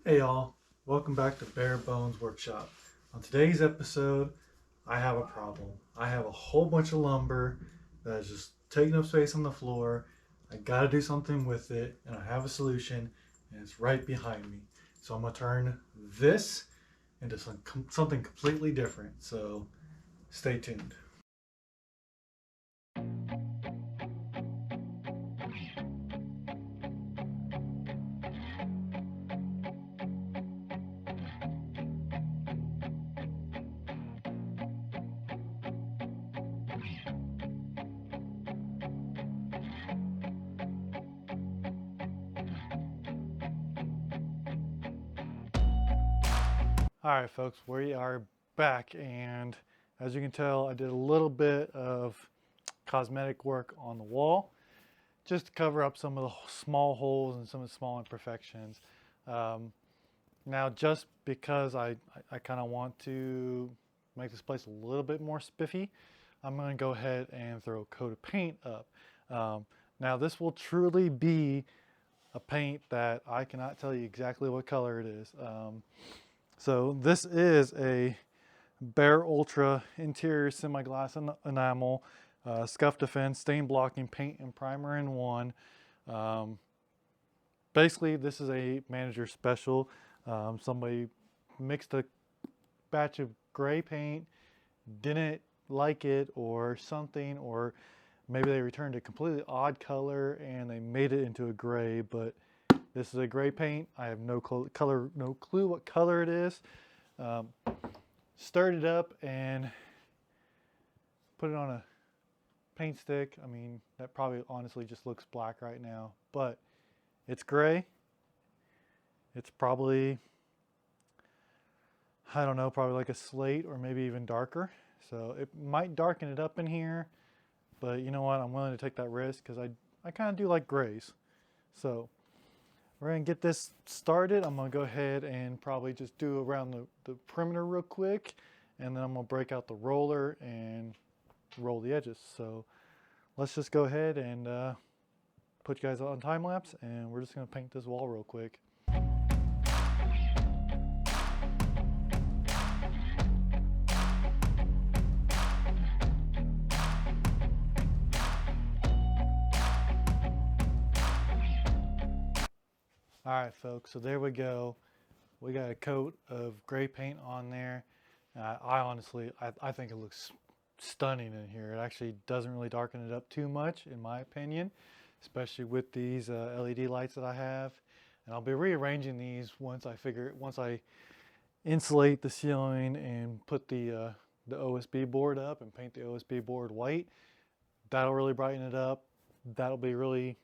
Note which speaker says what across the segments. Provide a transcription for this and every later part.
Speaker 1: Hey y'all, welcome back to Bare Bones Workshop. On today's episode, I have a problem. I have a whole bunch of lumber that is just taking up space on the floor. I gotta do something with it, and I have a solution, and it's right behind me. So I'm gonna turn this into something completely different. So stay tuned. All right, folks, we are back, and as you can tell, I did a little bit of cosmetic work on the wall just to cover up some of the small holes and some of the small imperfections. Um, Now, just because I kind of want to make this place a little bit more spiffy, I'm going to go ahead and throw a coat of paint up. Now, this will truly be a paint that I cannot tell you exactly what color it is. So this is a Bare Ultra interior semi-gloss enamel, scuff defense, stain blocking paint and primer in one. Um, Basically, this is a manager special. Somebody mixed a batch of gray paint, didn't like it or something, or maybe they returned a completely odd color and they made it into a gray, but this is a gray paint. I have no clue what color it is. Um, Stirred it up and put it on a paint stick. I mean, that probably honestly just looks black right now, but it's gray. It's probably, I don't know, probably like a slate or maybe even darker. So it might darken it up in here, but you know what? I'm willing to take that risk because I kind of do like grays. So we're gonna get this started. I'm gonna go ahead and probably just do around the perimeter real quick, and then I'm gonna break out the roller and roll the edges. So let's just go ahead and put you guys on time lapse, and we're just gonna paint this wall real quick. All right, folks, so there we go. We got a coat of gray paint on there. I honestly, I think it looks stunning in here. It actually doesn't really darken it up too much, in my opinion, especially with these LED lights that I have. And I'll be rearranging these once I insulate the ceiling and put the OSB board up and paint the OSB board white. That'll really brighten it up. That'll be really,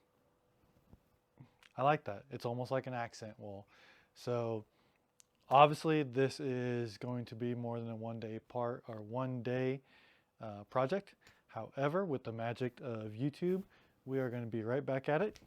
Speaker 1: I like that. It's almost like an accent wall. So obviously this is going to be more than a one day project. However, with the magic of YouTube, we are going to be right back at it.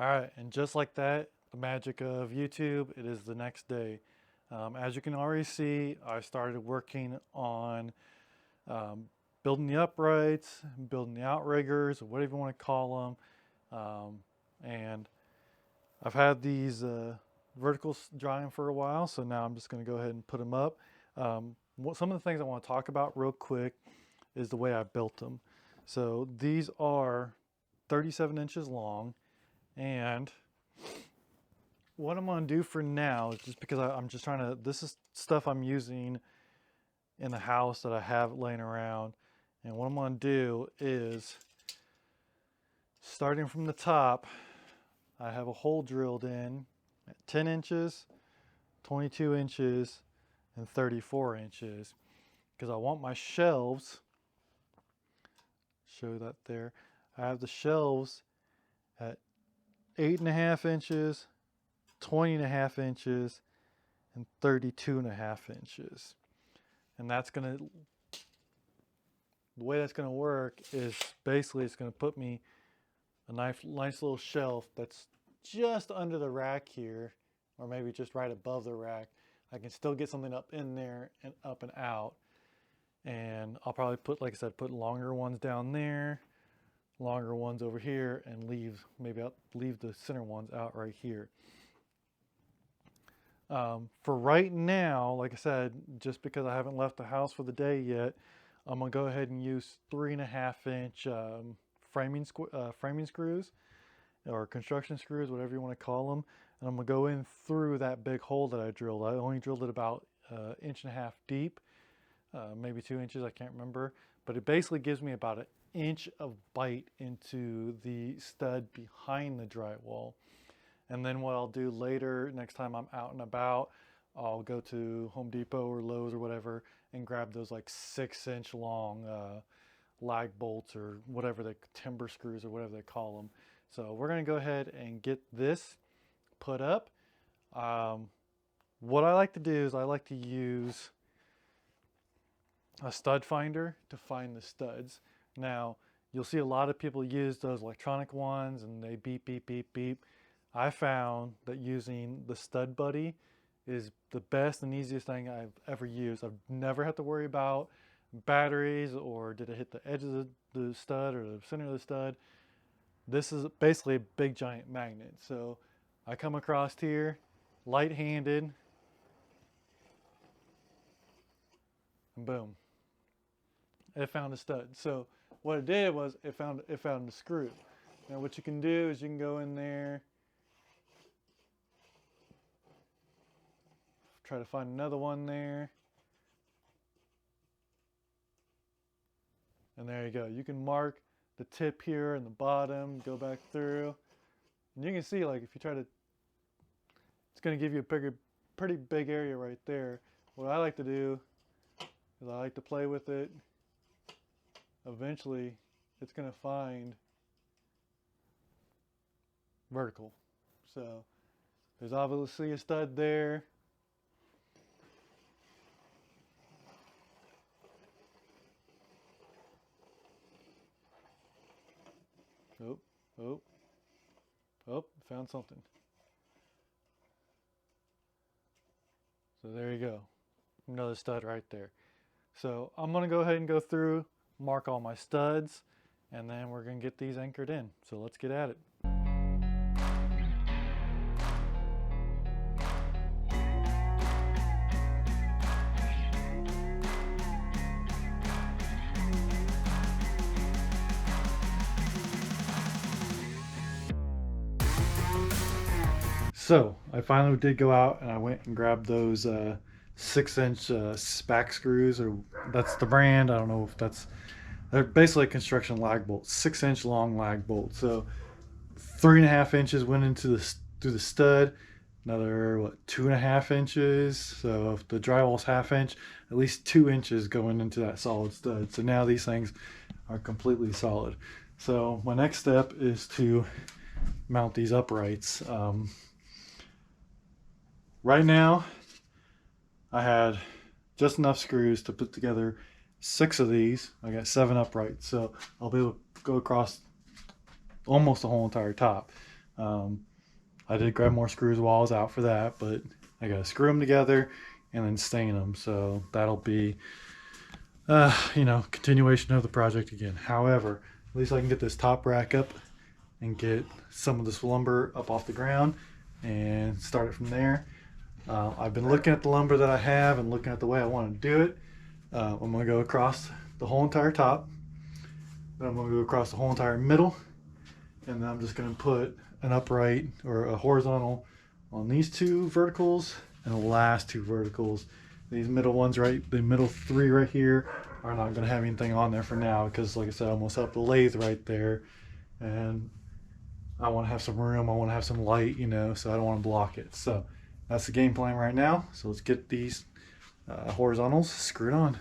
Speaker 1: All right, and just like that, the magic of YouTube, it is the next day. As you can already see, I started working on um, building the uprights, building the outriggers, or whatever you want to call them. And I've had these verticals drying for a while, so now I'm just going to go ahead and put them up. Some of the things I want to talk about real quick is the way I built them. So these are 37 inches long, and what I'm going to do for now is just because I'm just trying to, this is stuff I'm using in the house that I have laying around. And what I'm going to do is, starting from the top, I have a hole drilled in at 10 inches, 22 inches, and 34 inches. Because I want my shelves, show that there, I have the shelves at 8.5 inches, 20.5 inches, and 32.5 inches. And that's gonna, the way that's gonna work is basically it's gonna put me a nice little shelf that's just under the rack here, or maybe just right above the rack. I can still get something up in there and up and out. And I'll probably put, like I said, put longer ones down there, longer ones over here, and maybe I'll leave the center ones out right here. For right now, like I said, just because I haven't left the house for the day yet, I'm gonna go ahead and use 3.5 inch framing screws, or construction screws, whatever you want to call them. And I'm gonna go in through that big hole that I drilled. I only drilled it about 1.5 inches deep, maybe 2 inches, I can't remember. But it basically gives me about 1 inch of bite into the stud behind the drywall. And then what I'll do later, next time I'm out and about, I'll go to Home Depot or Lowe's or whatever and grab those like 6-inch long lag bolts, or whatever, the timber screws or whatever they call them. So we're gonna go ahead and get this put up. What I like to do is I like to use a stud finder to find the studs. Now, you'll see a lot of people use those electronic ones and they beep, beep, beep, beep. I found that using the Stud Buddy is the best and easiest thing I've ever used. I've never had to worry about batteries or did it hit the edge of the stud or the center of the stud. This is basically a big giant magnet. So I come across here, light-handed, and boom, it found a stud. So what it did was it found the screw. Now what you can do is you can go in there, try to find another one there. And there you go. You can mark the tip here and the bottom, go back through. And you can see, like, if you try to, it's going to give you a pretty big area right there. What I like to do is I like to play with it. Eventually, it's going to find vertical. So there's obviously a stud there. Oh, found something. So there you go. Another stud right there. So I'm going to go ahead and go through, mark all my studs, and then we're going to get these anchored in. So let's get at it. So I finally did go out and I went and grabbed those 6-inch SPAC screws, or that's the brand. I don't know if they're basically construction lag bolts, 6-inch long lag bolts. So 3.5 inches went into through the stud, another 2.5 inches. So if the drywall's 1/2 inch, at least 2 inches going into that solid stud. So now these things are completely solid. So my next step is to mount these uprights. Right now, I had just enough screws to put together 6 of these. I got 7 uprights, so I'll be able to go across almost the whole entire top. I did grab more screws while I was out for that, but I gotta screw them together and then stain them. So that'll be, continuation of the project again. However, at least I can get this top rack up and get some of this lumber up off the ground and start it from there. I've been looking at the lumber that I have and looking at the way I want to do it. I'm going to go across the whole entire top. Then I'm going to go across the whole entire middle. And then I'm just going to put an upright or a horizontal on these two verticals and the last two verticals. These middle ones, right, the middle three right here are not going to have anything on there for now because, like I said, I almost have the lathe right there. And I want to have some room, I want to have some light, so I don't want to block it. So that's the game plan right now. So let's get these horizontals screwed on.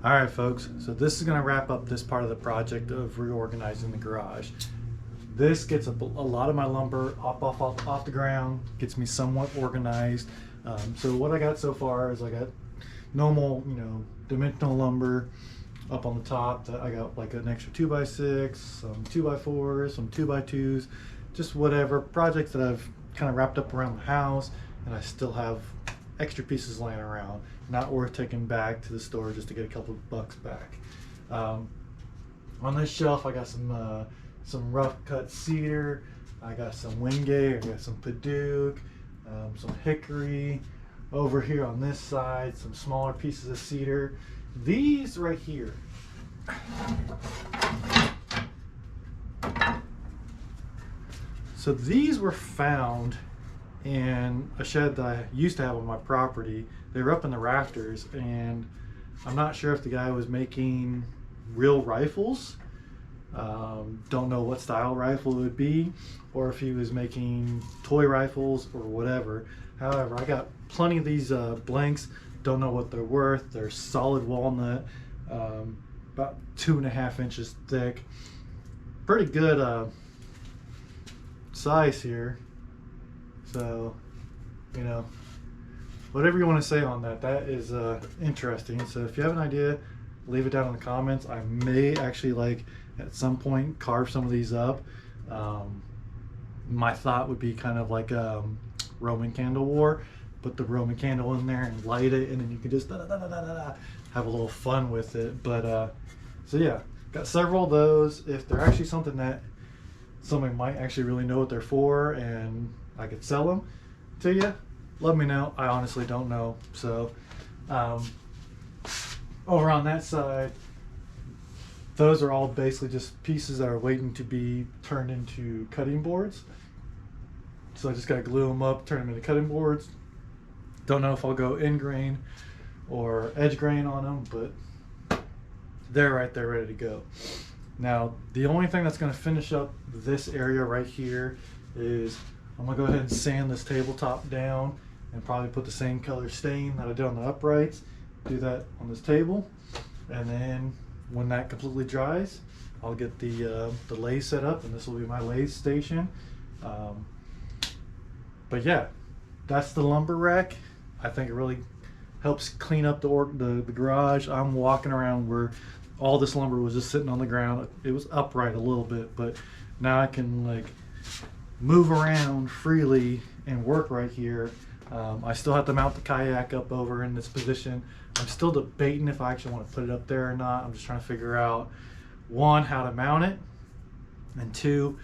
Speaker 1: All right, folks, so this is going to wrap up this part of the project of reorganizing the garage. This gets a lot of my lumber off the ground, gets me somewhat organized. So what I got so far is I got normal, dimensional lumber up on the top. That I got like an extra 2x6, some 2x4s, some 2x2s, just whatever projects that I've kind of wrapped up around the house, and I still have extra pieces laying around, not worth taking back to the store just to get a couple of bucks back. On this shelf I got some rough cut cedar, I got some Wingate, I got some Padauk, some hickory. Over here on this side, some smaller pieces of cedar. These right here, so these were found in a shed that I used to have on my property. They were up in the rafters, and I'm not sure if the guy was making real rifles. Don't know what style rifle it would be, or if he was making toy rifles or whatever. However, I got plenty of these blanks. Don't know what they're worth. They're solid walnut, about 2.5 inches thick. Pretty good size here. So, whatever you want to say on that, that is interesting. So if you have an idea, leave it down in the comments. I may actually at some point carve some of these up. My thought would be kind of like Roman candle war. Put the Roman candle in there and light it, and then you can just have a little fun with it. But so yeah, got several of those. If they're actually something that somebody might actually really know what they're for and I could sell them to you, let me know. I honestly don't know. So over on that side, those are all basically just pieces that are waiting to be turned into cutting boards. So I just got to glue them up, turn them into cutting boards, Don't know if I'll go in grain or edge grain on them, but they're right there ready to go. Now, the only thing that's going to finish up this area right here is I'm going to go ahead and sand this tabletop down and probably put the same color stain that I did on the uprights. Do that on this table, and then when that completely dries, I'll get the lathe set up, and this will be my lathe station. But yeah, that's the lumber rack. I think it really helps clean up the garage. I'm walking around where all this lumber was just sitting on the ground. It was upright a little bit, but now I can like move around freely and work right here. I still have to mount the kayak up over in this position. I'm still debating if I actually want to put it up there or not. I'm just trying to figure out, one, how to mount it, and two,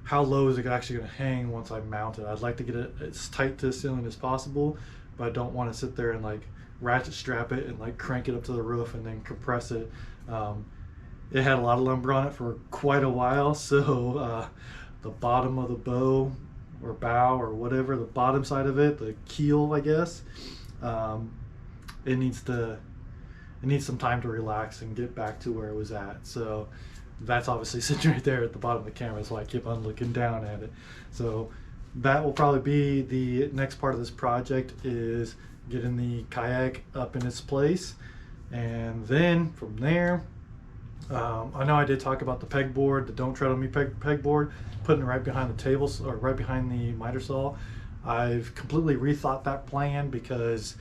Speaker 1: how low is it actually going to hang once I mount it. I'd like to get it as tight to the ceiling as possible, but I don't want to sit there and like ratchet strap it and like crank it up to the roof and then compress it. It had a lot of lumber on it for quite a while, so the bottom of the bow or bow or whatever, the bottom side of it, the keel, I guess, it needs some time to relax and get back to where it was at. So that's obviously sitting right there at the bottom of the camera, so I keep on looking down at it. So that will probably be the next part of this project, is getting the kayak up in its place. And then from there, I know I did talk about the pegboard, the Don't Tread on Me pegboard, putting it right behind the table, or right behind the miter saw. I've completely rethought that plan, because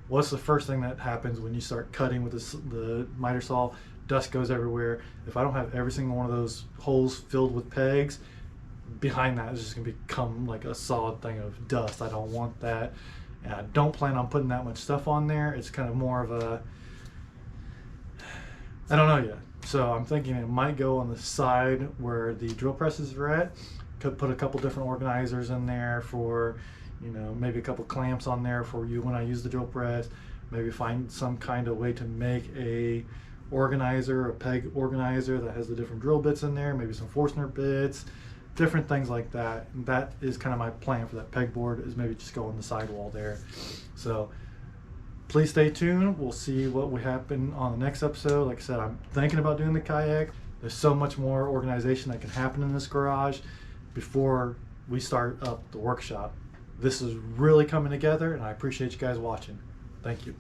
Speaker 1: what's the first thing that happens when you start cutting with the miter saw? Dust goes everywhere. If I don't have every single one of those holes filled with pegs, behind that is just going to become like a solid thing of dust. I don't want that. And I don't plan on putting that much stuff on there. It's kind of more of a, I don't know yet. So I'm thinking it might go on the side where the drill presses are at. Could put a couple different organizers in there for, you know, maybe a couple clamps on there for you when I use the drill press. Maybe find some kind of way to make a organizer, a peg organizer that has the different drill bits in there, maybe some Forstner bits, different things like that. And that is kind of my plan for that pegboard, is maybe just go on the sidewall there. So please stay tuned. We'll see what will happen on the next episode. Like I said, I'm thinking about doing the kayak. There's so much more organization that can happen in this garage before we start up the workshop. This is really coming together, and I appreciate you guys watching. Thank you.